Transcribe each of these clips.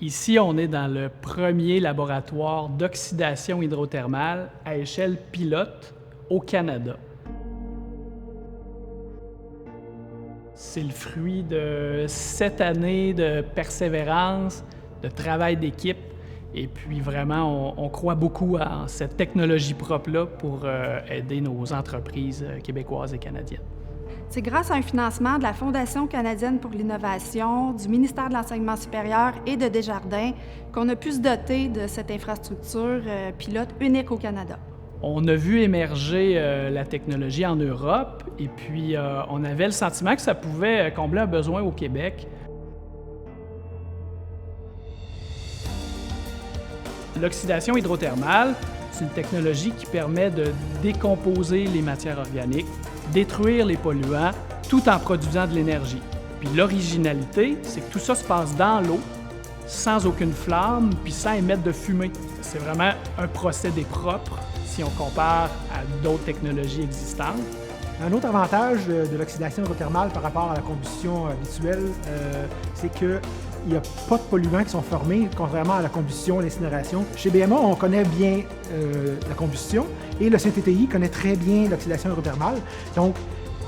Ici, on est dans le premier laboratoire d'oxydation hydrothermale à échelle pilote au Canada. C'est le fruit de 7 années de persévérance, de travail d'équipe. Et puis vraiment, on croit beaucoup en cette technologie propre-là pour aider nos entreprises québécoises et canadiennes. C'est grâce à un financement de la Fondation canadienne pour l'innovation, du ministère de l'Enseignement supérieur et de Desjardins qu'on a pu se doter de cette infrastructure pilote unique au Canada. On a vu émerger la technologie en Europe et puis on avait le sentiment que ça pouvait combler un besoin au Québec. L'oxydation hydrothermale, c'est une technologie qui permet de décomposer les matières organiques, détruire les polluants, tout en produisant de l'énergie. Puis l'originalité, c'est que tout ça se passe dans l'eau, sans aucune flamme, puis sans émettre de fumée. C'est vraiment un procédé propre si on compare à d'autres technologies existantes. Un autre avantage de l'oxydation hydrothermale par rapport à la combustion habituelle, c'est qu'il n'y a pas de polluants qui sont formés, contrairement à la combustion et l'incinération. Chez BMA, on connaît bien la combustion et le CTTI connaît très bien l'oxydation hydrothermale. Donc,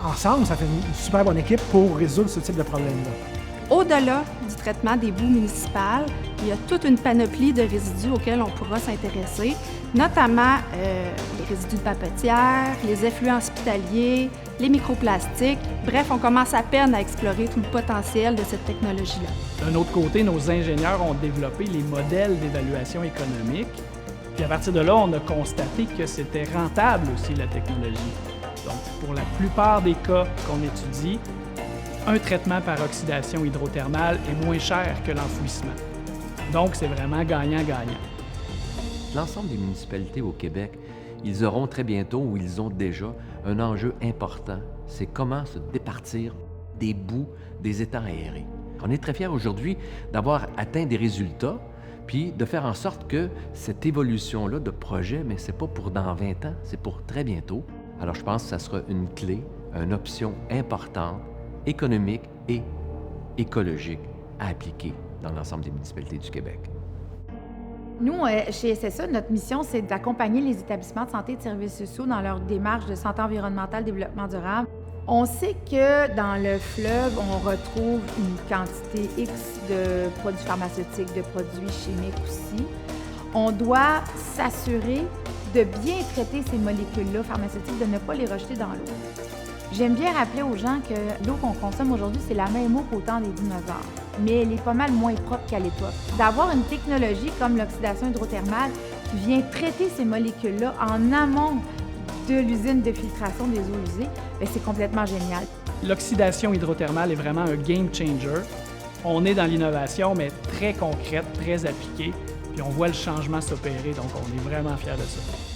ensemble, ça fait une super bonne équipe pour résoudre ce type de problème-là. Au-delà du traitement des boues municipales, il y a toute une panoplie de résidus auxquels on pourra s'intéresser, notamment les résidus de papetière, les effluents hospitaliers, les microplastiques. Bref, on commence à peine à explorer tout le potentiel de cette technologie-là. D'un autre côté, nos ingénieurs ont développé les modèles d'évaluation économique. Puis à partir de là, on a constaté que c'était rentable aussi, la technologie. Donc, pour la plupart des cas qu'on étudie, un traitement par oxydation hydrothermale est moins cher que l'enfouissement. Donc, c'est vraiment gagnant-gagnant. L'ensemble des municipalités au Québec, ils auront très bientôt, ou ils ont déjà, un enjeu important. C'est comment se départir des boues des étangs aérés. On est très fiers aujourd'hui d'avoir atteint des résultats, puis de faire en sorte que cette évolution-là de projet, mais c'est pas pour dans 20 ans, c'est pour très bientôt. Alors, je pense que ça sera une clé, une option importante, économique et écologique à appliquer dans l'ensemble des municipalités du Québec. Nous, chez SSA, notre mission, c'est d'accompagner les établissements de santé et de services sociaux dans leur démarche de santé environnementale, développement durable. On sait que dans le fleuve, on retrouve une quantité X de produits pharmaceutiques, de produits chimiques aussi. On doit s'assurer de bien traiter ces molécules-là pharmaceutiques, de ne pas les rejeter dans l'eau. J'aime bien rappeler aux gens que l'eau qu'on consomme aujourd'hui, c'est la même eau qu'au temps des dinosaures, mais elle est pas mal moins propre qu'à l'époque. D'avoir une technologie comme l'oxydation hydrothermale qui vient traiter ces molécules-là en amont de l'usine de filtration des eaux usées, bien, c'est complètement génial. L'oxydation hydrothermale est vraiment un game changer. On est dans l'innovation, mais très concrète, très appliquée, puis on voit le changement s'opérer, donc on est vraiment fiers de ça.